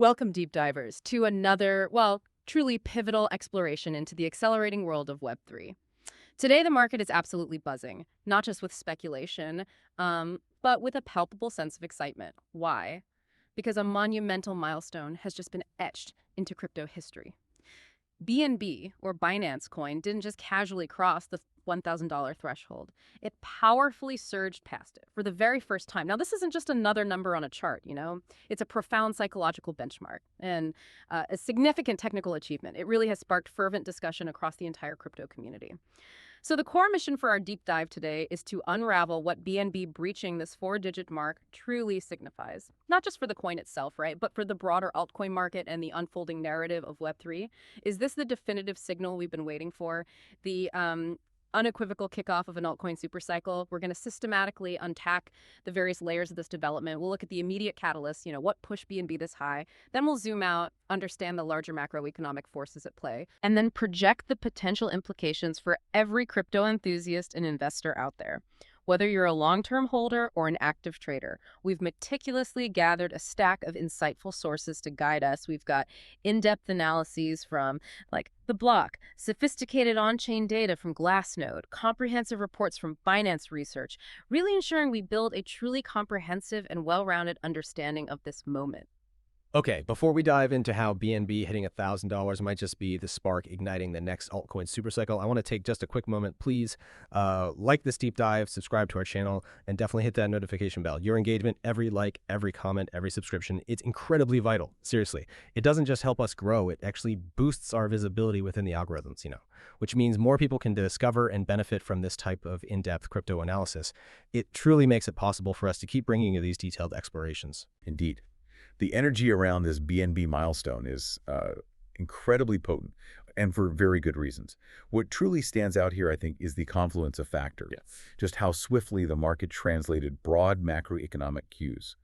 Welcome, deep divers, to another, well, truly pivotal exploration into the accelerating world of Web3. Today, the market is absolutely buzzing, not just with speculation, but with a palpable sense of excitement. Why? Because a monumental milestone has just been etched into crypto history. BNB, or Binance Coin, didn't just casually cross the $1,000 threshold. It powerfully surged past it for the very first time. Now, this isn't just another number on a chart, you know? It's a profound psychological benchmark and a significant technical achievement. It really has sparked fervent discussion across the entire crypto community. So the core mission for our deep dive today is to unravel what BNB breaching this four-digit mark truly signifies. Not just for the coin itself, right, but for the broader altcoin market and the unfolding narrative of Web3. Is this the definitive signal we've been waiting for? The unequivocal kickoff of an altcoin supercycle? We're going to systematically unpack the various layers of this development. We'll look at the immediate catalysts, what pushed BNB this high. Then we'll zoom out, understand the larger macroeconomic forces at play, and then project the potential implications for every crypto enthusiast and investor out there. Whether you're a long-term holder or an active trader, we've meticulously gathered a stack of insightful sources to guide us. We've got in-depth analyses from The Block, sophisticated on-chain data from Glassnode, comprehensive reports from Binance Research, really ensuring we build a truly comprehensive and well-rounded understanding of this moment. Okay, before we dive into how BNB hitting $1,000 might just be the spark igniting the next altcoin supercycle, I want to take just a quick moment. Please like this deep dive, subscribe to our channel, and definitely hit that notification bell. Your engagement, every like, every comment, every subscription, it's incredibly vital. Seriously, it doesn't just help us grow, it actually boosts our visibility within the algorithms, which means more people can discover and benefit from this type of in-depth crypto analysis. It truly makes it possible for us to keep bringing you these detailed explorations. Indeed. The energy around this BNB milestone is incredibly potent, and for very good reasons. What truly stands out here, I think, is the confluence of factors. Yeah. Just how swiftly the market translated broad macroeconomic cues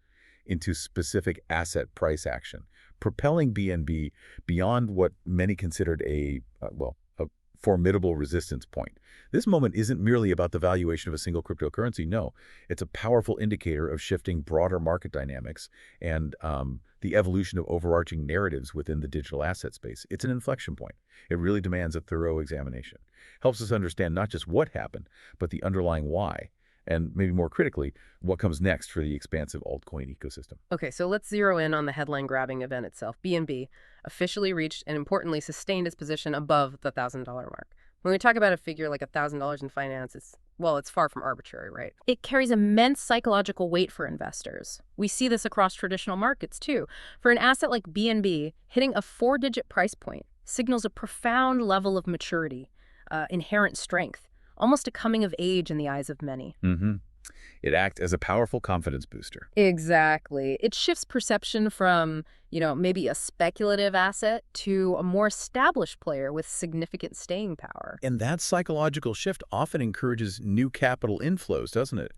into specific asset price action, propelling BNB beyond what many considered a formidable resistance point. This moment isn't merely about the valuation of a single cryptocurrency. No, it's a powerful indicator of shifting broader market dynamics and the evolution of overarching narratives within the digital asset space. It's an inflection point. It really demands a thorough examination. Helps us understand not just what happened, but the underlying why, and maybe more critically, what comes next for the expansive altcoin ecosystem. Okay, so let's zero in on the headline-grabbing event itself. BNB officially reached and importantly sustained its position above the $1,000 mark. When we talk about a figure like $1,000 in finance, it's far from arbitrary, right? It carries immense psychological weight for investors. We see this across traditional markets, too. For an asset like BNB, hitting a four-digit price point signals a profound level of maturity, inherent strength, almost a coming of age in the eyes of many. It acts as a powerful confidence booster. Exactly. It shifts perception from, maybe a speculative asset to a more established player with significant staying power. And that psychological shift often encourages new capital inflows, doesn't it?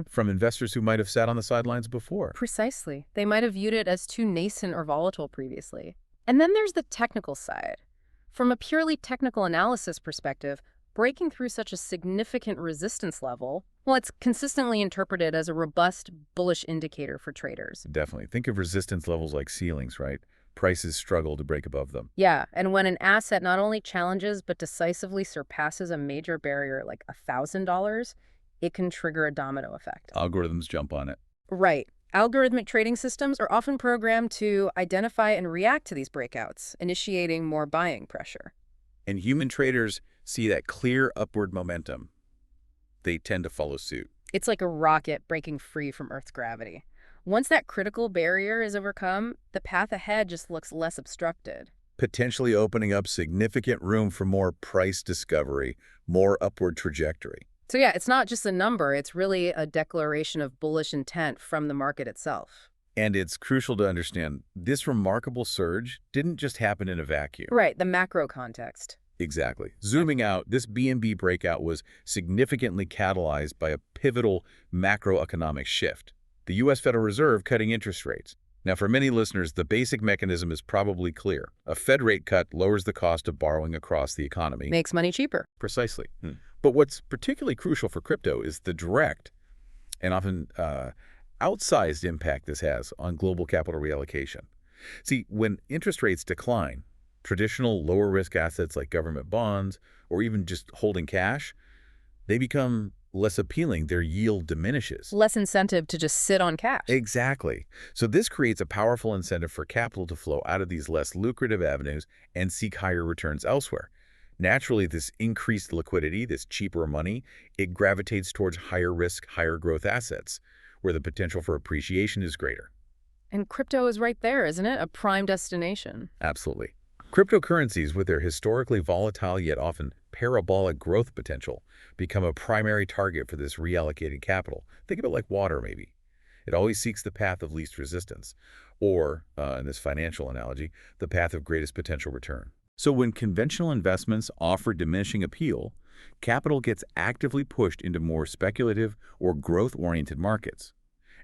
From investors who might have sat on the sidelines before. Precisely. They might have viewed it as too nascent or volatile previously. And then there's the technical side. From a purely technical analysis perspective, breaking through such a significant resistance level, it's consistently interpreted as a robust, bullish indicator for traders. Definitely. Think of resistance levels like ceilings, right? Prices struggle to break above them. Yeah, and when an asset not only challenges but decisively surpasses a major barrier like $1,000, it can trigger a domino effect. Algorithms jump on it. Right. Algorithmic trading systems are often programmed to identify and react to these breakouts, initiating more buying pressure. And human traders see that clear upward momentum. They tend to follow suit. It's like a rocket breaking free from Earth's gravity. Once that critical barrier is overcome, the path ahead just looks less obstructed. Potentially opening up significant room for more price discovery, more upward trajectory. So yeah, it's not just a number, it's really a declaration of bullish intent from the market itself. And it's crucial to understand this remarkable surge didn't just happen in a vacuum. Right, the macro context. Exactly. Zooming out, this BNB breakout was significantly catalyzed by a pivotal macroeconomic shift. The U.S. Federal Reserve cutting interest rates. Now, for many listeners, the basic mechanism is probably clear. A Fed rate cut lowers the cost of borrowing across the economy. Makes money cheaper. Precisely. But what's particularly crucial for crypto is the direct and often outsized impact this has on global capital reallocation. See, when interest rates decline, traditional lower-risk assets like government bonds or even just holding cash, they become less appealing. Their yield diminishes. Less incentive to just sit on cash. Exactly. So this creates a powerful incentive for capital to flow out of these less lucrative avenues and seek higher returns elsewhere. Naturally, this increased liquidity, this cheaper money, it gravitates towards higher risk, higher growth assets, where the potential for appreciation is greater. And crypto is right there, isn't it? A prime destination. Absolutely. Cryptocurrencies, with their historically volatile yet often parabolic growth potential, become a primary target for this reallocated capital. Think of it like water, maybe. It always seeks the path of least resistance, or, in this financial analogy, the path of greatest potential return. So when conventional investments offer diminishing appeal, capital gets actively pushed into more speculative or growth-oriented markets.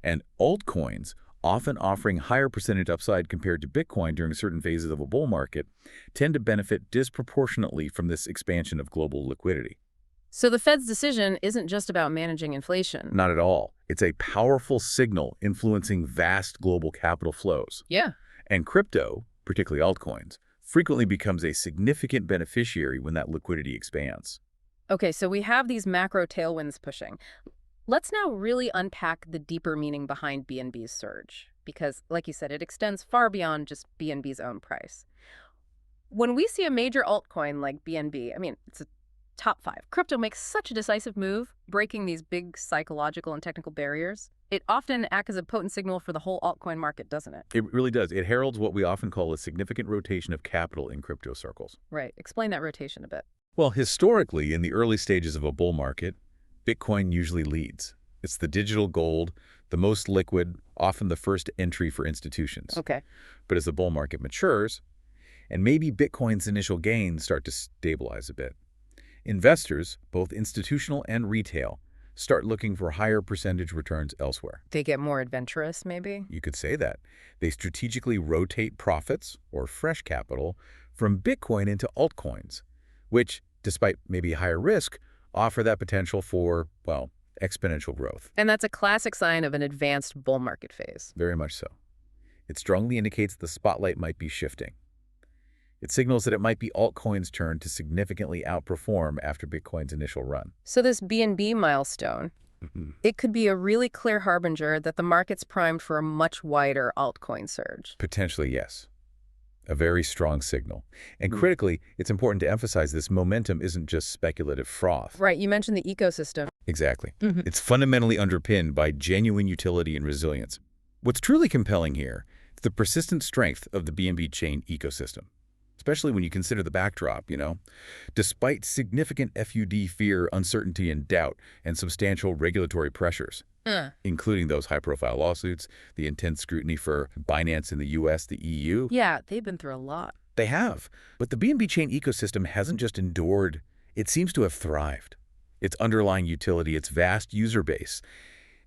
And altcoins, often offering higher percentage upside compared to Bitcoin during certain phases of a bull market, tend to benefit disproportionately from this expansion of global liquidity. So the Fed's decision isn't just about managing inflation. Not at all. It's a powerful signal influencing vast global capital flows. Yeah. And crypto, particularly altcoins, frequently becomes a significant beneficiary when that liquidity expands. Okay, so we have these macro tailwinds pushing. Let's now really unpack the deeper meaning behind BNB's surge, because, like you said, it extends far beyond just BNB's own price. When we see a major altcoin like BNB, I mean, it's a top 5. Crypto makes such a decisive move, breaking these big psychological and technical barriers. It often acts as a potent signal for the whole altcoin market, doesn't it? It really does. It heralds what we often call a significant rotation of capital in crypto circles. Right. Explain that rotation a bit. Well, historically, in the early stages of a bull market, Bitcoin usually leads. It's the digital gold, the most liquid, often the first entry for institutions. Okay. But as the bull market matures, and maybe Bitcoin's initial gains start to stabilize a bit, investors, both institutional and retail, start looking for higher percentage returns elsewhere. They get more adventurous, maybe? You could say that. They strategically rotate profits, or fresh capital, from Bitcoin into altcoins, which, despite maybe higher risk, offer that potential for, well, exponential growth. And that's a classic sign of an advanced bull market phase. Very much so. It strongly indicates the spotlight might be shifting. It signals that it might be altcoins' turn to significantly outperform after Bitcoin's initial run. So this BNB milestone, it could be a really clear harbinger that the market's primed for a much wider altcoin surge. Potentially, yes. A very strong signal. And critically, it's important to emphasize this momentum isn't just speculative froth. Right, you mentioned the ecosystem. Exactly. It's fundamentally underpinned by genuine utility and resilience. What's truly compelling here is the persistent strength of the BNB chain ecosystem, especially when you consider the backdrop, Despite significant FUD fear, uncertainty, and doubt, and substantial regulatory pressures, including those high-profile lawsuits, the intense scrutiny for Binance in the US, the EU. Yeah, they've been through a lot. They have. But the BNB chain ecosystem hasn't just endured, it seems to have thrived. Its underlying utility, its vast user base,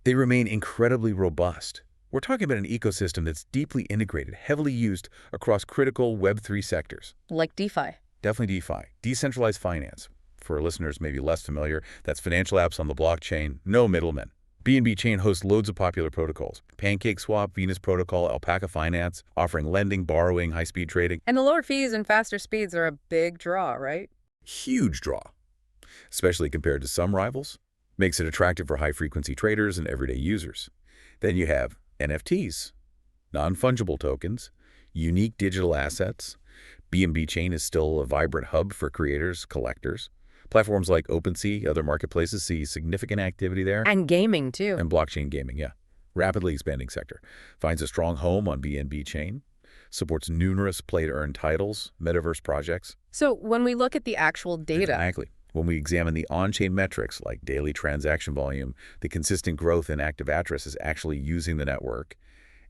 they remain incredibly robust. We're talking about an ecosystem that's deeply integrated, heavily used across critical Web3 sectors. Like DeFi. Definitely DeFi. Decentralized finance. For listeners maybe less familiar, that's financial apps on the blockchain, no middlemen. BNB Chain hosts loads of popular protocols. PancakeSwap, Venus Protocol, Alpaca Finance, offering lending, borrowing, high-speed trading. And the lower fees and faster speeds are a big draw, right? Huge draw, especially compared to some rivals. Makes it attractive for high-frequency traders and everyday users. Then you have NFTs, non-fungible tokens, unique digital assets. BNB Chain is still a vibrant hub for creators, collectors. Platforms like OpenSea, other marketplaces see significant activity there. And gaming, too. And blockchain gaming, yeah. Rapidly expanding sector. Finds a strong home on BNB Chain. Supports numerous play-to-earn titles, metaverse projects. So when we look at the actual data... Exactly. When we examine the on-chain metrics like daily transaction volume, the consistent growth in active addresses actually using the network,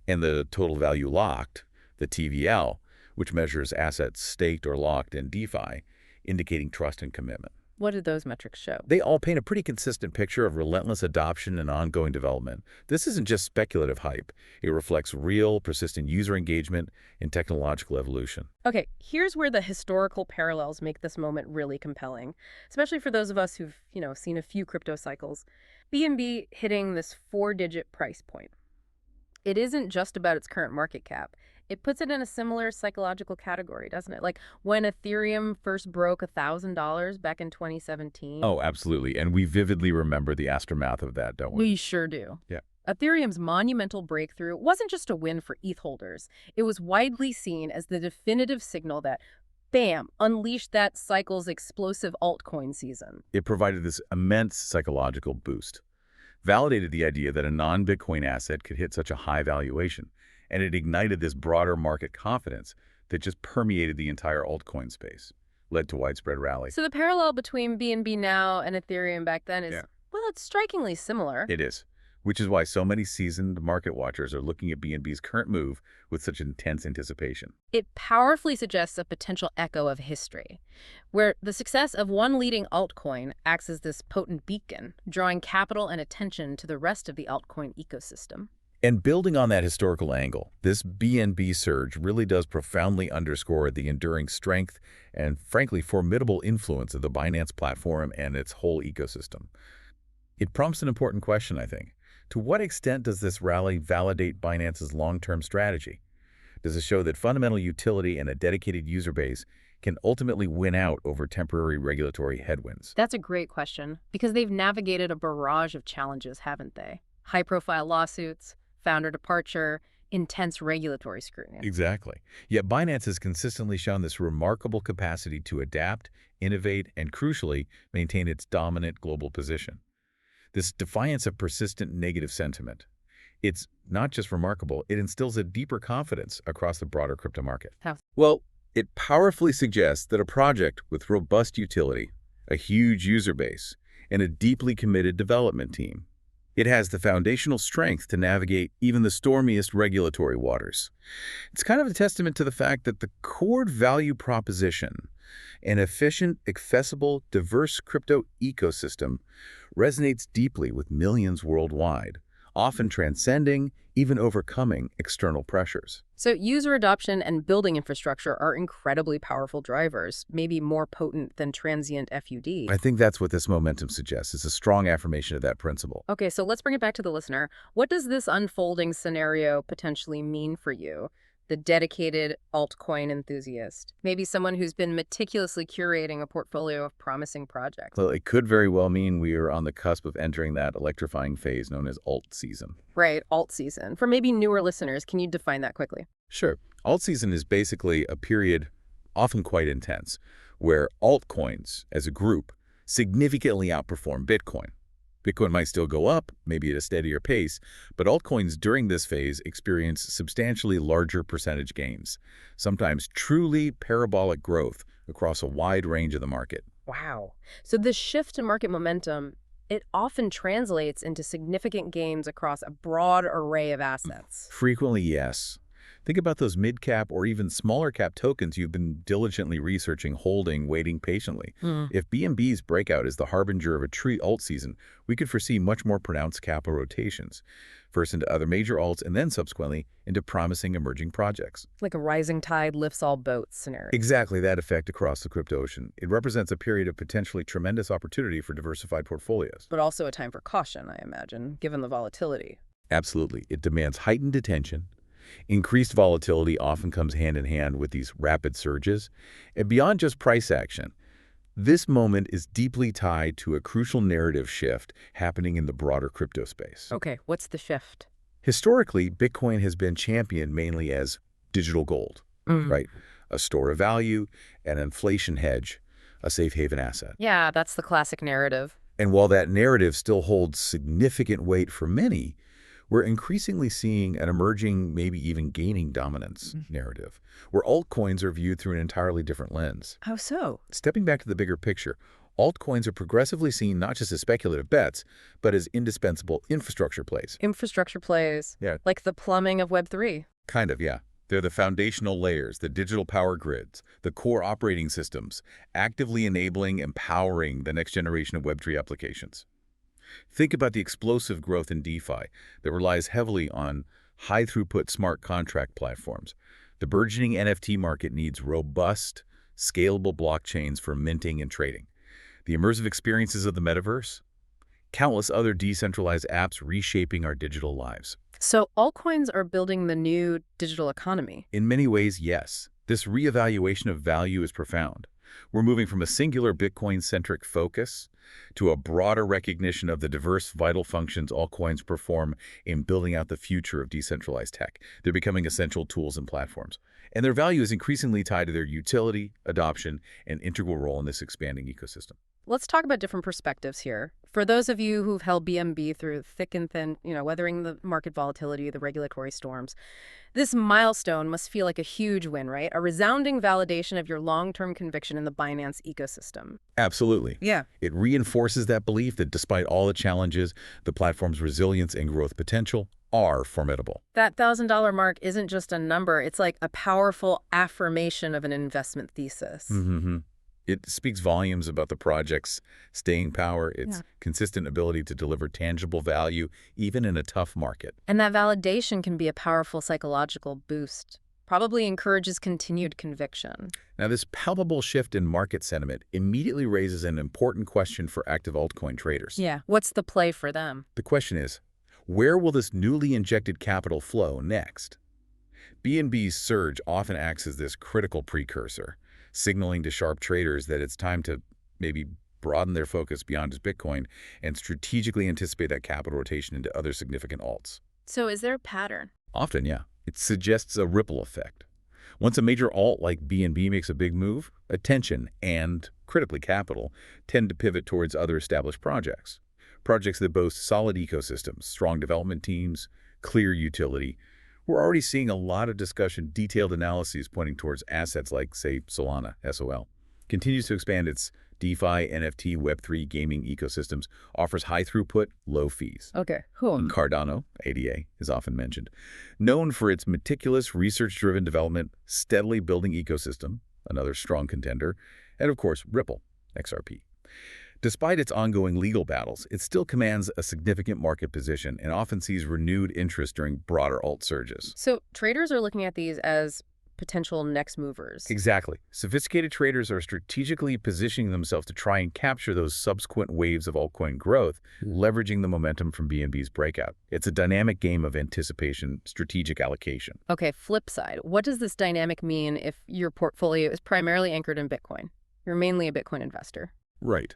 and the total value locked, the TVL, which measures assets staked or locked in DeFi, indicating trust and commitment. What did those metrics show? They all paint a pretty consistent picture of relentless adoption and ongoing development. This isn't just speculative hype. It reflects real, persistent user engagement and technological evolution. Okay, here's where the historical parallels make this moment really compelling, especially for those of us who've, seen a few crypto cycles. BNB hitting this 4-digit price point. It isn't just about its current market cap. It puts it in a similar psychological category, doesn't it? Like when Ethereum first broke $1,000 back in 2017. Oh, absolutely. And we vividly remember the aftermath of that, don't we? We sure do. Yeah. Ethereum's monumental breakthrough wasn't just a win for ETH holders. It was widely seen as the definitive signal that, bam, unleashed that cycle's explosive altcoin season. It provided this immense psychological boost, validated the idea that a non-Bitcoin asset could hit such a high valuation, and it ignited this broader market confidence that just permeated the entire altcoin space, led to widespread rally. So the parallel between BNB now and Ethereum back then is, Yeah. well, it's strikingly similar. It is, which is why so many seasoned market watchers are looking at BNB's current move with such intense anticipation. It powerfully suggests a potential echo of history, where the success of one leading altcoin acts as this potent beacon, drawing capital and attention to the rest of the altcoin ecosystem. And building on that historical angle, this BNB surge really does profoundly underscore the enduring strength and, frankly, formidable influence of the Binance platform and its whole ecosystem. It prompts an important question, I think. To what extent does this rally validate Binance's long-term strategy? Does it show that fundamental utility and a dedicated user base can ultimately win out over temporary regulatory headwinds? That's a great question, because they've navigated a barrage of challenges, haven't they? High-profile lawsuits, founder departure, intense regulatory scrutiny. Exactly. Yet Binance has consistently shown this remarkable capacity to adapt, innovate, and crucially, maintain its dominant global position. This defiance of persistent negative sentiment, it's not just remarkable, it instills a deeper confidence across the broader crypto market. How? Well, it powerfully suggests that a project with robust utility, a huge user base, and a deeply committed development team, it has the foundational strength to navigate even the stormiest regulatory waters. It's kind of a testament to the fact that the core value proposition, an efficient, accessible, diverse crypto ecosystem, resonates deeply with millions worldwide, often transcending, even overcoming external pressures. So user adoption and building infrastructure are incredibly powerful drivers, maybe more potent than transient FUD. I think that's what this momentum suggests. It's a strong affirmation of that principle. Okay, so let's bring it back to the listener. What does this unfolding scenario potentially mean for you, the dedicated altcoin enthusiast? Maybe someone who's been meticulously curating a portfolio of promising projects. Well, it could very well mean we are on the cusp of entering that electrifying phase known as alt season. Right, alt season. For maybe newer listeners, can you define that quickly? Sure. Alt season is basically a period, often quite intense, where altcoins as a group significantly outperform Bitcoin. Bitcoin might still go up, maybe at a steadier pace, but altcoins during this phase experience substantially larger percentage gains, sometimes truly parabolic growth across a wide range of the market. Wow. So this shift in market momentum, it often translates into significant gains across a broad array of assets. Frequently, yes. Think about those mid-cap or even smaller-cap tokens you've been diligently researching, holding, waiting patiently. If BNB's breakout is the harbinger of a true alt season, we could foresee much more pronounced capital rotations, first into other major alts and then subsequently into promising emerging projects. Like a rising tide lifts all boats scenario. Exactly that effect across the crypto ocean. It represents a period of potentially tremendous opportunity for diversified portfolios. But also a time for caution, I imagine, given the volatility. Absolutely. It demands heightened attention. Increased volatility often comes hand in hand with these rapid surges. And beyond just price action, this moment is deeply tied to a crucial narrative shift happening in the broader crypto space. Okay, what's the shift? Historically, Bitcoin has been championed mainly as digital gold, right? A store of value, an inflation hedge, a safe haven asset. Yeah, that's the classic narrative. And while that narrative still holds significant weight for many, we're increasingly seeing an emerging, maybe even gaining dominance narrative, where altcoins are viewed through an entirely different lens. How so? Stepping back to the bigger picture, altcoins are progressively seen not just as speculative bets, but as indispensable infrastructure plays. Infrastructure plays. Yeah. Like the plumbing of Web3. Kind of, yeah. They're the foundational layers, the digital power grids, the core operating systems, actively enabling and powering the next generation of Web3 applications. Think about the explosive growth in DeFi that relies heavily on high-throughput smart contract platforms. The burgeoning NFT market needs robust, scalable blockchains for minting and trading. The immersive experiences of the metaverse, countless other decentralized apps reshaping our digital lives. So altcoins are building the new digital economy. In many ways, yes. This reevaluation of value is profound. We're moving from a singular Bitcoin-centric focus to a broader recognition of the diverse vital functions altcoins perform in building out the future of decentralized tech. They're becoming essential tools and platforms. And their value is increasingly tied to their utility, adoption, and integral role in this expanding ecosystem. Let's talk about different perspectives here. For those of you who've held BNB through thick and thin, weathering the market volatility, the regulatory storms, this milestone must feel like a huge win, right? A resounding validation of your long-term conviction in the Binance ecosystem. Absolutely. Yeah. It reinforces that belief that despite all the challenges, the platform's resilience and growth potential are formidable. That $1,000 mark isn't just a number. It's like a powerful affirmation of an investment thesis. It speaks volumes about the project's staying power, its consistent ability to deliver tangible value, even in a tough market. And that validation can be a powerful psychological boost. Probably encourages continued conviction. Now, this palpable shift in market sentiment immediately raises an important question for active altcoin traders. Yeah. What's the play for them? The question is, where will this newly injected capital flow next? BNB's surge often acts as this critical precursor, signaling to sharp traders that it's time to maybe broaden their focus beyond just Bitcoin and strategically anticipate that capital rotation into other significant alts. So is there a pattern? Often, yeah. It suggests a ripple effect. Once a major alt like BNB makes a big move, attention and, critically, capital tend to pivot towards other established projects. Projects that boast solid ecosystems, strong development teams, clear utility. We're already seeing a lot of discussion, detailed analyses pointing towards assets like, say, Solana, SOL. Continues to expand its DeFi, NFT, Web3 gaming ecosystems, offers high throughput, low fees. Okay, cool. Cardano, ADA, is often mentioned. Known for its meticulous, research-driven development, steadily building ecosystem, another strong contender, and of course, Ripple, XRP. Despite its ongoing legal battles, it still commands a significant market position and often sees renewed interest during broader alt surges. So traders are looking at these as potential next movers. Exactly. Sophisticated traders are strategically positioning themselves to try and capture those subsequent waves of altcoin growth, leveraging the momentum from BNB's breakout. It's a dynamic game of anticipation, strategic allocation. Okay, flip side. What does this dynamic mean if your portfolio is primarily anchored in Bitcoin? You're mainly a Bitcoin investor. Right.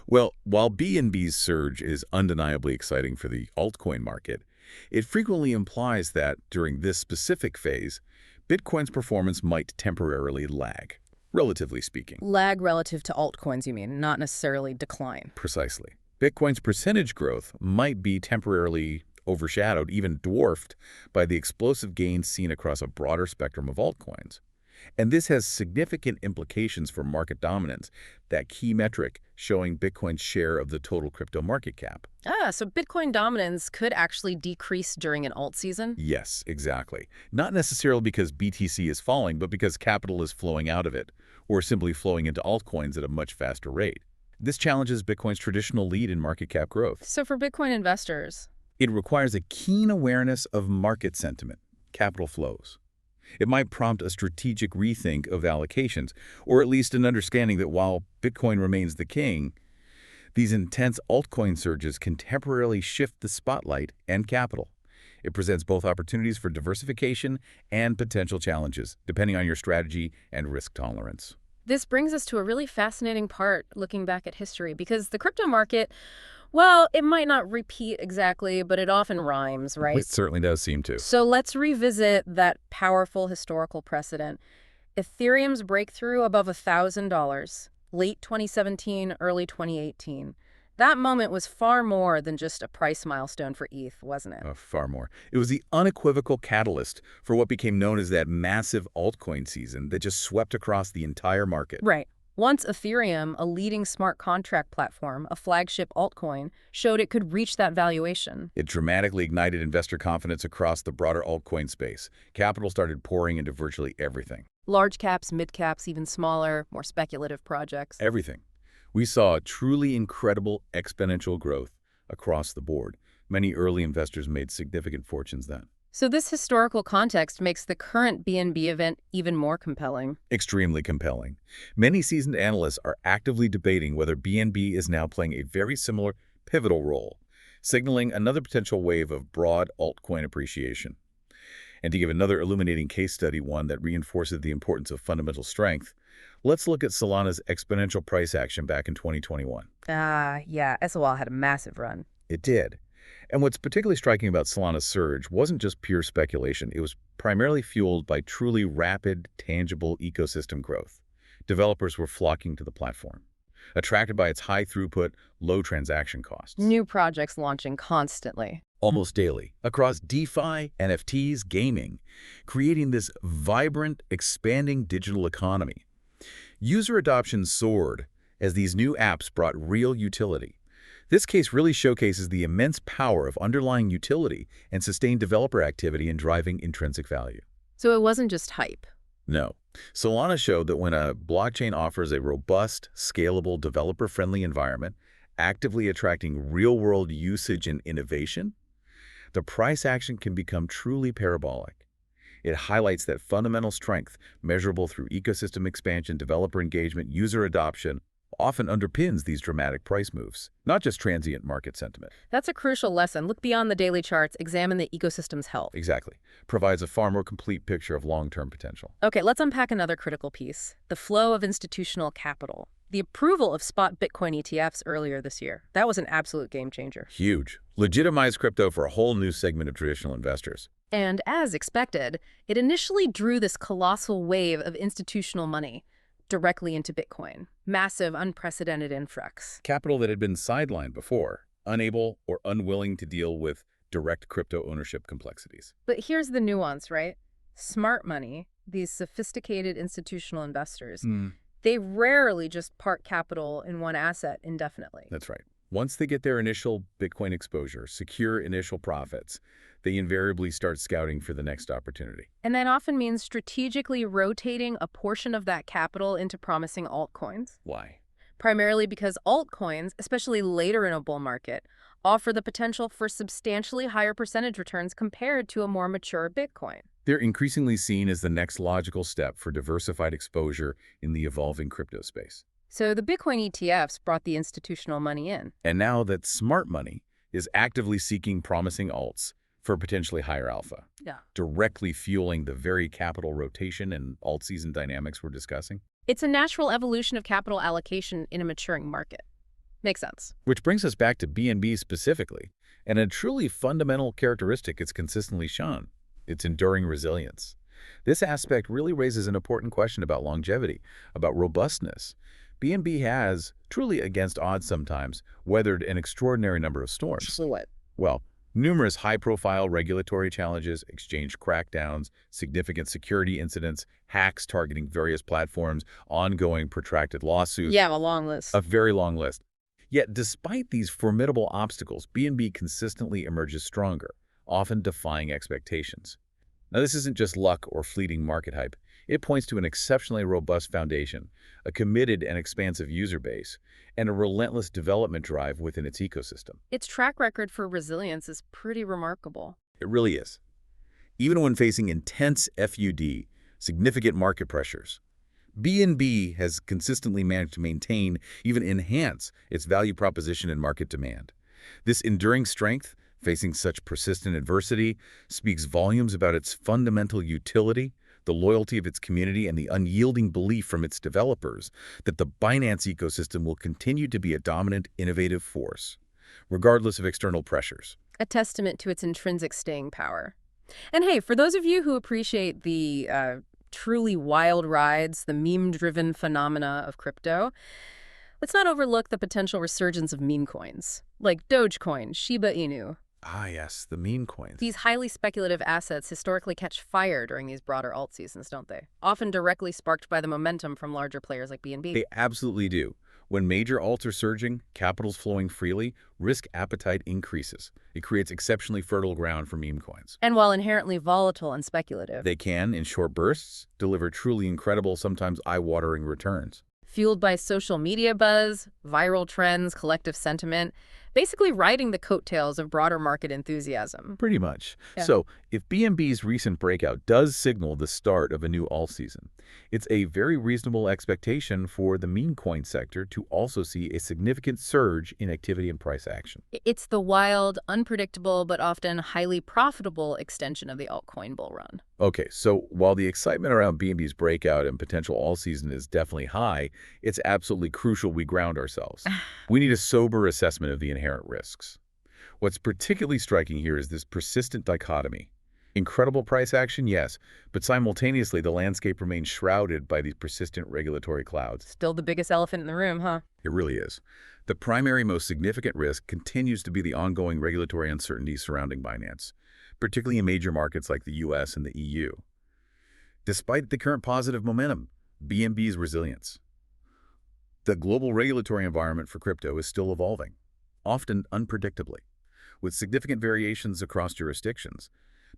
Well, while BNB's surge is undeniably exciting for the altcoin market, it frequently implies that during this specific phase, Bitcoin's performance might temporarily lag, relatively speaking. Lag relative to altcoins, you mean, not necessarily decline. Precisely. Bitcoin's percentage growth might be temporarily overshadowed, even dwarfed, by the explosive gains seen across a broader spectrum of altcoins. And this has significant implications for market dominance, that key metric showing Bitcoin's share of the total crypto market cap. So Bitcoin dominance could actually decrease during an alt season? Yes, exactly. Not necessarily because BTC is falling, but because capital is flowing out of it, or simply flowing into altcoins at a much faster rate. This challenges Bitcoin's traditional lead in market cap growth. So for Bitcoin investors, it requires a keen awareness of market sentiment, capital flows. It might prompt a strategic rethink of allocations, or at least an understanding that while Bitcoin remains the king, these intense altcoin surges can temporarily shift the spotlight and capital. It presents both opportunities for diversification and potential challenges, depending on your strategy and risk tolerance. This brings us to a really fascinating part looking back at history, because the crypto market, well, it might not repeat exactly, but it often rhymes, right? It certainly does seem to. So let's revisit that powerful historical precedent. Ethereum's breakthrough above $1,000, late 2017, early 2018. That moment was far more than just a price milestone for ETH, wasn't it? Far more. It was the unequivocal catalyst for what became known as that massive altcoin season that just swept across the entire market. Right. Once Ethereum, a leading smart contract platform, a flagship altcoin, showed it could reach that valuation. It dramatically ignited investor confidence across the broader altcoin space. Capital started pouring into virtually everything. Large caps, mid caps, even smaller, more speculative projects. Everything. We saw truly incredible exponential growth across the board. Many early investors made significant fortunes then. So this historical context makes the current BNB event even more compelling. Extremely compelling. Many seasoned analysts are actively debating whether BNB is now playing a very similar pivotal role, signaling another potential wave of broad altcoin appreciation. And to give another illuminating case study, one that reinforces the importance of fundamental strength, let's look at Solana's exponential price action back in 2021. Yeah, SOL had a massive run. It did. And what's particularly striking about Solana's surge wasn't just pure speculation. It was primarily fueled by truly rapid, tangible ecosystem growth. Developers were flocking to the platform, attracted by its high throughput, low transaction costs. New projects launching constantly. Almost daily, across DeFi, NFTs, gaming, creating this vibrant, expanding digital economy. User adoption soared as these new apps brought real utility. This case really showcases the immense power of underlying utility and sustained developer activity in driving intrinsic value. So it wasn't just hype. No. Solana showed that when a blockchain offers a robust, scalable, developer-friendly environment, actively attracting real-world usage and innovation, the price action can become truly parabolic. It highlights that fundamental strength, measurable through ecosystem expansion, developer engagement, user adoption, often underpins these dramatic price moves, not just transient market sentiment. That's a crucial lesson. Look beyond the daily charts, examine the ecosystem's health. Exactly. Provides a far more complete picture of long-term potential. Okay, let's unpack another critical piece, the flow of institutional capital. The approval of spot Bitcoin ETFs earlier this year. That was an absolute game changer. Huge. Legitimized crypto for a whole new segment of traditional investors. And as expected, it initially drew this colossal wave of institutional money directly into Bitcoin. Massive, unprecedented influx. Capital that had been sidelined before, unable or unwilling to deal with direct crypto ownership complexities. But here's the nuance, right? Smart money, these sophisticated institutional investors, they rarely just park capital in one asset indefinitely. That's right. Once they get their initial Bitcoin exposure, secure initial profits, they invariably start scouting for the next opportunity. And that often means strategically rotating a portion of that capital into promising altcoins. Why? Primarily because altcoins, especially later in a bull market, offer the potential for substantially higher percentage returns compared to a more mature Bitcoin. They're increasingly seen as the next logical step for diversified exposure in the evolving crypto space. So the Bitcoin ETFs brought the institutional money in. And now that smart money is actively seeking promising alts for potentially higher alpha, directly fueling the very capital rotation and alt season dynamics we're discussing. It's a natural evolution of capital allocation in a maturing market. Makes sense. Which brings us back to BNB specifically, and a truly fundamental characteristic it's consistently shown, its enduring resilience. This aspect really raises an important question about longevity, about robustness. BNB has, truly against odds sometimes, weathered an extraordinary number of storms. So what? Well, numerous high-profile regulatory challenges, exchange crackdowns, significant security incidents, hacks targeting various platforms, ongoing protracted lawsuits. Yeah, a long list. A very long list. Yet, despite these formidable obstacles, BNB consistently emerges stronger, often defying expectations. Now, this isn't just luck or fleeting market hype. It points to an exceptionally robust foundation, a committed and expansive user base, and a relentless development drive within its ecosystem. Its track record for resilience is pretty remarkable. It really is. Even when facing intense FUD, significant market pressures, BNB has consistently managed to maintain, even enhance, its value proposition and market demand. This enduring strength, facing such persistent adversity, speaks volumes about its fundamental utility, the loyalty of its community, and the unyielding belief from its developers that the Binance ecosystem will continue to be a dominant, innovative force, regardless of external pressures. A testament to its intrinsic staying power. And hey, for those of you who appreciate the truly wild rides, the meme-driven phenomena of crypto, let's not overlook the potential resurgence of meme coins, like Dogecoin, Shiba Inu. Ah, yes, the meme coins. These highly speculative assets historically catch fire during these broader alt seasons, don't they? Often directly sparked by the momentum from larger players like BNB. They absolutely do. When major alts are surging, capital's flowing freely, risk appetite increases. It creates exceptionally fertile ground for meme coins. And while inherently volatile and speculative, They can, in short bursts, deliver truly incredible, sometimes eye-watering returns. fueled by social media buzz, viral trends, collective sentiment, basically riding the coattails of broader market enthusiasm. Pretty much. Yeah. So, if BNB's recent breakout does signal the start of a new alt season, it's a very reasonable expectation for the meme coin sector to also see a significant surge in activity and price action. It's the wild, unpredictable, but often highly profitable extension of the altcoin bull run. Okay, so while the excitement around BNB's breakout and potential alt season is definitely high, it's absolutely crucial we ground ourselves. We need a sober assessment of the inherent risks. What's particularly striking here is this persistent dichotomy. Incredible price action, yes, but simultaneously the landscape remains shrouded by these persistent regulatory clouds. Still the biggest elephant in the room, huh? It really is. The primary, most significant risk continues to be the ongoing regulatory uncertainty surrounding Binance, particularly in major markets like the US and the EU. Despite the current positive momentum, BNB's resilience. The global regulatory environment for crypto is still evolving, often unpredictably, with significant variations across jurisdictions,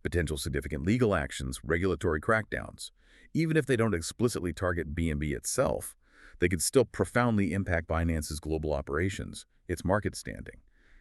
potential significant legal actions, regulatory crackdowns. Even if they don't explicitly target BNB itself, they could still profoundly impact Binance's global operations, its market standing,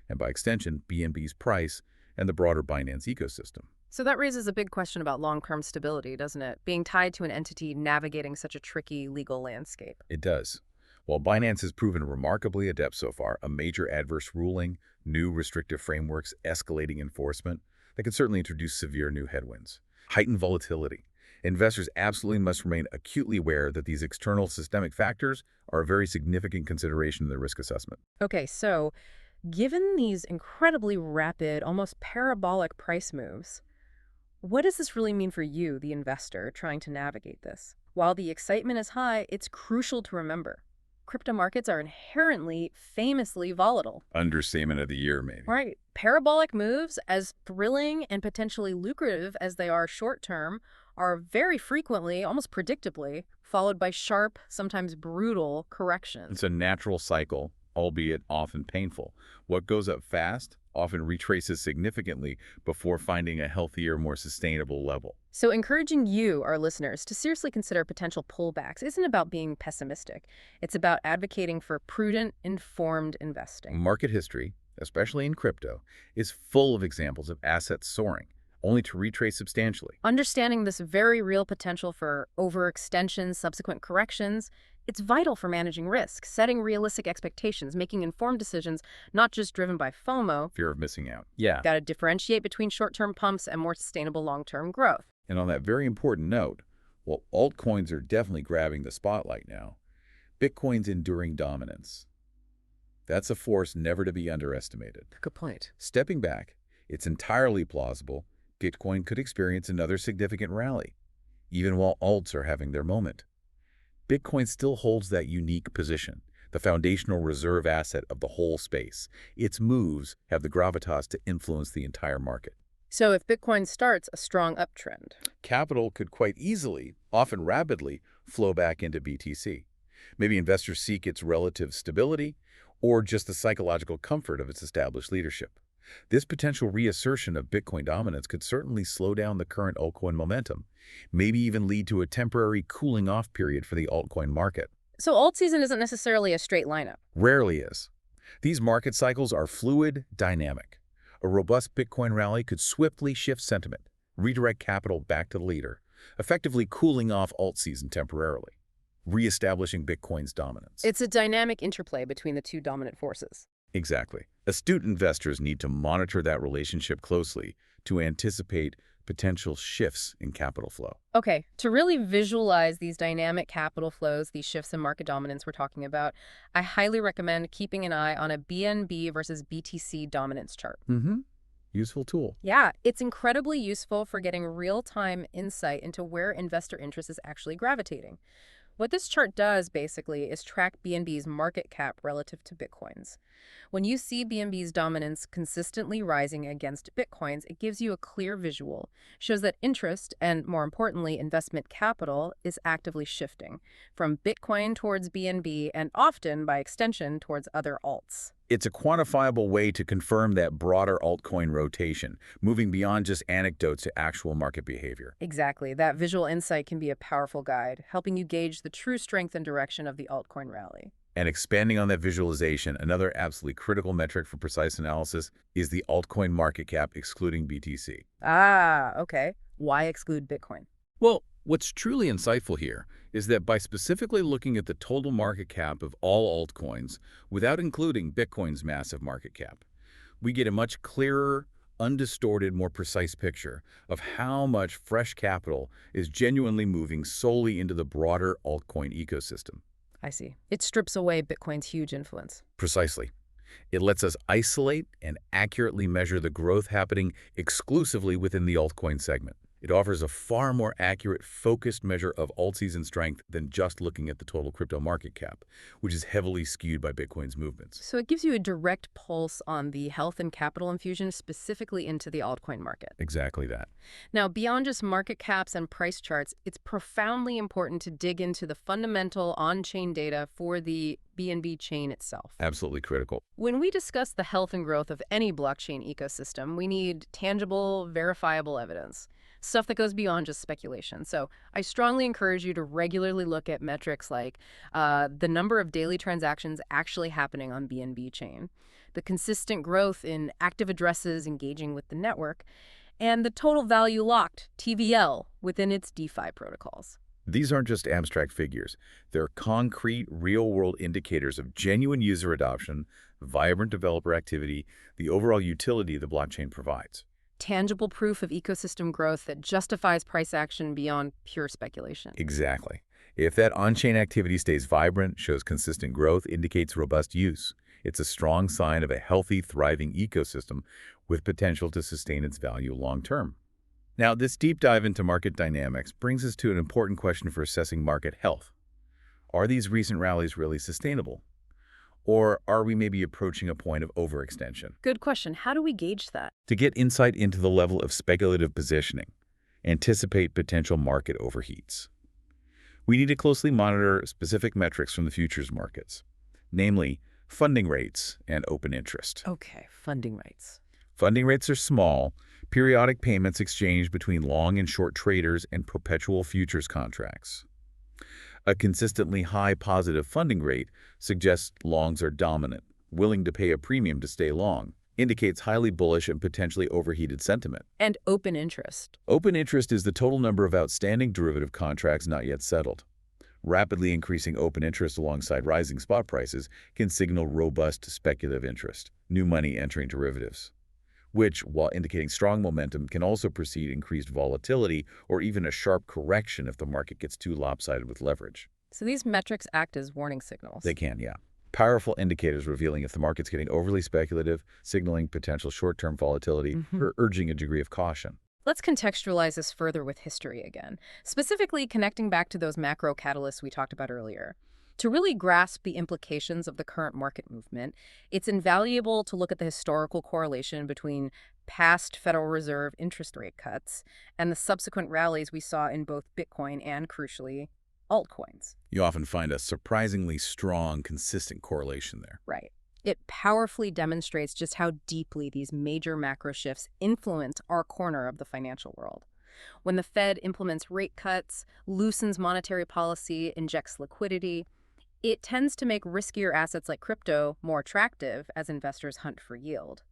and by extension, BNB's price and the broader Binance ecosystem. So that raises a big question about long-term stability, doesn't it? Being tied to an entity navigating such a tricky legal landscape. It does. While Binance has proven remarkably adept so far, a major adverse ruling, new restrictive frameworks, escalating enforcement, that could certainly introduce severe new headwinds. Heightened volatility. Investors absolutely must remain acutely aware that these external systemic factors are a very significant consideration in the risk assessment. Okay, so given these incredibly rapid, almost parabolic price moves, what does this really mean for you, the investor, trying to navigate this? While the excitement is high, it's crucial to remember. Crypto markets are inherently, famously volatile. Understatement of the year, maybe. Right. Parabolic moves, as thrilling and potentially lucrative as they are short-term, are very frequently, almost predictably, followed by sharp, sometimes brutal corrections. It's a natural cycle, albeit often painful. What goes up fast often retraces significantly before finding a healthier, more sustainable level. So encouraging you, our listeners, to seriously consider potential pullbacks isn't about being pessimistic. It's about advocating for prudent, informed investing. Market history, especially in crypto, is full of examples of assets soaring, only to retrace substantially. Understanding this very real potential for overextension, subsequent corrections, it's vital for managing risk, setting realistic expectations, making informed decisions, not just driven by FOMO. Fear of missing out. Got to differentiate between short-term pumps and more sustainable long-term growth. And on that very important note, while altcoins are definitely grabbing the spotlight now, Bitcoin's enduring dominance. That's a force never to be underestimated. Good point. Stepping back, it's entirely plausible Bitcoin could experience another significant rally, even while alts are having their moment. Bitcoin still holds that unique position, the foundational reserve asset of the whole space. Its moves have the gravitas to influence the entire market. So if Bitcoin starts a strong uptrend, Capital could quite easily, often rapidly, flow back into BTC. Maybe investors seek its relative stability or just the psychological comfort of its established leadership. This potential reassertion of Bitcoin dominance could certainly slow down the current altcoin momentum, maybe even lead to a temporary cooling off period for the altcoin market. so alt season isn't necessarily a straight lineup. Rarely is. These market cycles are fluid, dynamic. A robust Bitcoin rally could swiftly shift sentiment, redirect capital back to the leader, effectively cooling off alt season temporarily, reestablishing Bitcoin's dominance. It's a dynamic interplay between the two dominant forces. Exactly. Astute investors need to monitor that relationship closely to anticipate potential shifts in capital flow. Okay, to really visualize these dynamic capital flows, these shifts in market dominance we're talking about, I highly recommend keeping an eye on a BNB versus BTC dominance chart. Useful tool. Yeah, it's incredibly useful for getting real-time insight into where investor interest is actually gravitating. What this chart does, basically, is track BNB's market cap relative to Bitcoin's. When you see BNB's dominance consistently rising against Bitcoin's, it gives you a clear visual, shows that interest, and more importantly, investment capital, is actively shifting from Bitcoin towards BNB and often, by extension, towards other alts. It's a quantifiable way to confirm that broader altcoin rotation, moving beyond just anecdotes to actual market behavior. Exactly. That visual insight can be a powerful guide, helping you gauge the true strength and direction of the altcoin rally. And expanding on that visualization, another absolutely critical metric for precise analysis is the altcoin market cap excluding BTC. Ah, okay. Why exclude Bitcoin? Well, what's truly insightful here is that by specifically looking at the total market cap of all altcoins without including Bitcoin's massive market cap, we get a much clearer, undistorted, more precise picture of how much fresh capital is genuinely moving solely into the broader altcoin ecosystem. I see. It strips away Bitcoin's huge influence. Precisely. It lets us isolate and accurately measure the growth happening exclusively within the altcoin segment. It offers a far more accurate, focused measure of alt-season strength than just looking at the total crypto market cap, which is heavily skewed by Bitcoin's movements. So it gives you a direct pulse on the health and capital infusion specifically into the altcoin market. Exactly that. Now, beyond just market caps and price charts, it's profoundly important to dig into the fundamental on-chain data for the BNB chain itself. Absolutely critical. When we discuss the health and growth of any blockchain ecosystem, we need tangible, verifiable evidence. Stuff that goes beyond just speculation. So I strongly encourage you to regularly look at metrics like the number of daily transactions actually happening on BNB chain, the consistent growth in active addresses engaging with the network, and the total value locked, TVL, within its DeFi protocols. These aren't just abstract figures. They're concrete, real-world indicators of genuine user adoption, vibrant developer activity, the overall utility the blockchain provides. Tangible proof of ecosystem growth that justifies price action beyond pure speculation. Exactly. If that on-chain activity stays vibrant, shows consistent growth, indicates robust use, it's a strong sign of a healthy, thriving ecosystem with potential to sustain its value long-term. Now, this deep dive into market dynamics brings us to an important question for assessing market health. Are these recent rallies really sustainable? Or are we maybe approaching a point of overextension? Good question. How do we gauge that? To get insight into the level of speculative positioning, anticipate potential market overheats, we need to closely monitor specific metrics from the futures markets, namely funding rates and open interest. Okay, funding rates. Funding rates are small, periodic payments exchanged between long and short traders and perpetual futures contracts. A consistently high positive funding rate suggests longs are dominant, willing to pay a premium to stay long, indicates highly bullish and potentially overheated sentiment. And open interest. Open interest is the total number of outstanding derivative contracts not yet settled. Rapidly increasing open interest alongside rising spot prices can signal robust speculative interest, new money entering derivatives, which, while indicating strong momentum, can also precede increased volatility or even a sharp correction if the market gets too lopsided with leverage. So these metrics act as warning signals. They can, yeah. Powerful indicators revealing if the market's getting overly speculative, signaling potential short-term volatility, or urging a degree of caution. Let's contextualize this further with history again, specifically connecting back to those macro catalysts we talked about earlier. To really grasp the implications of the current market movement, it's invaluable to look at the historical correlation between past Federal Reserve interest rate cuts and the subsequent rallies we saw in both Bitcoin and, crucially, altcoins. You often find a surprisingly strong, consistent correlation there. Right. It powerfully demonstrates just how deeply these major macro shifts influence our corner of the financial world. When the Fed implements rate cuts, loosens monetary policy, injects liquidity, it tends to make riskier assets like crypto more attractive as investors hunt for yield.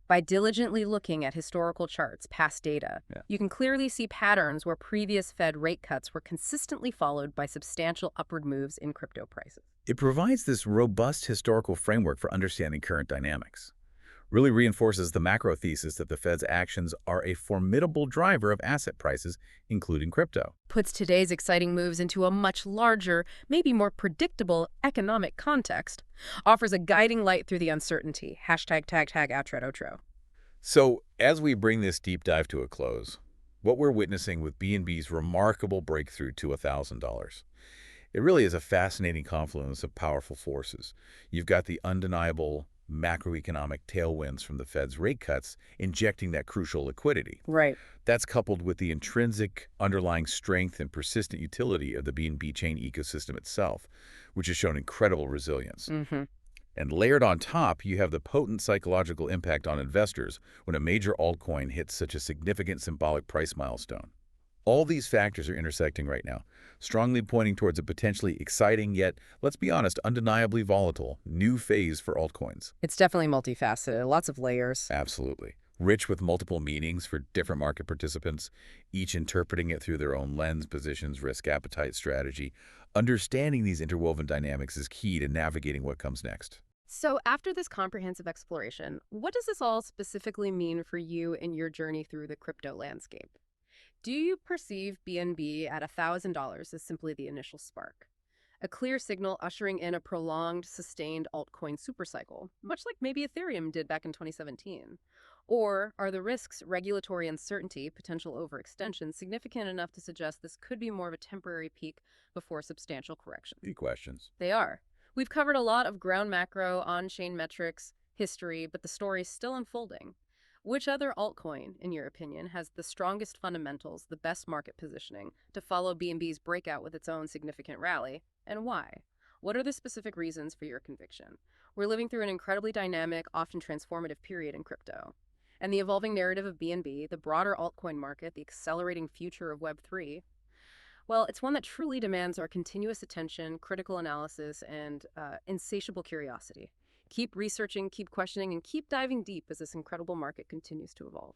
By diligently looking at historical charts, past data, you can clearly see patterns where previous Fed rate cuts were consistently followed by substantial upward moves in crypto prices. It provides this robust historical framework for understanding current dynamics. Really reinforces the macro thesis that the Fed's actions are a formidable driver of asset prices, including crypto. Puts today's exciting moves into a much larger, maybe more predictable economic context. Offers a guiding light through the uncertainty. #outro. So, as we bring this deep dive to a close, what we're witnessing with BNB's remarkable breakthrough to $1,000. It really is a fascinating confluence of powerful forces. You've got the undeniable macroeconomic tailwinds from the Fed's rate cuts injecting that crucial liquidity. Right. That's coupled with the intrinsic underlying strength and persistent utility of the BNB chain ecosystem itself, which has shown incredible resilience. And layered on top, you have the potent psychological impact on investors when a major altcoin hits such a significant symbolic price milestone. All these factors are intersecting right now, strongly pointing towards a potentially exciting yet, let's be honest, undeniably volatile new phase for altcoins. It's definitely multifaceted, lots of layers. Absolutely. Rich with multiple meanings for different market participants, each interpreting it through their own lens, positions, risk appetite, strategy. Understanding these interwoven dynamics is key to navigating what comes next. So after this comprehensive exploration, what does this all specifically mean for you in your journey through the crypto landscape? Do you perceive BNB at $1,000 as simply the initial spark? A clear signal ushering in a prolonged, sustained altcoin supercycle, much like maybe Ethereum did back in 2017? Or are the risks, regulatory uncertainty, potential overextension significant enough to suggest this could be more of a temporary peak before substantial correction? Key questions. They are. We've covered a lot of ground macro, on-chain metrics, history, but the story's still unfolding. Which other altcoin, in your opinion, has the strongest fundamentals, the best market positioning to follow BNB's breakout with its own significant rally, and why? What are the specific reasons for your conviction? We're living through an incredibly dynamic, often transformative period in crypto. And the evolving narrative of BNB, the broader altcoin market, the accelerating future of Web3, well, it's one that truly demands our continuous attention, critical analysis, and insatiable curiosity. Keep researching, keep questioning, and keep diving deep as this incredible market continues to evolve.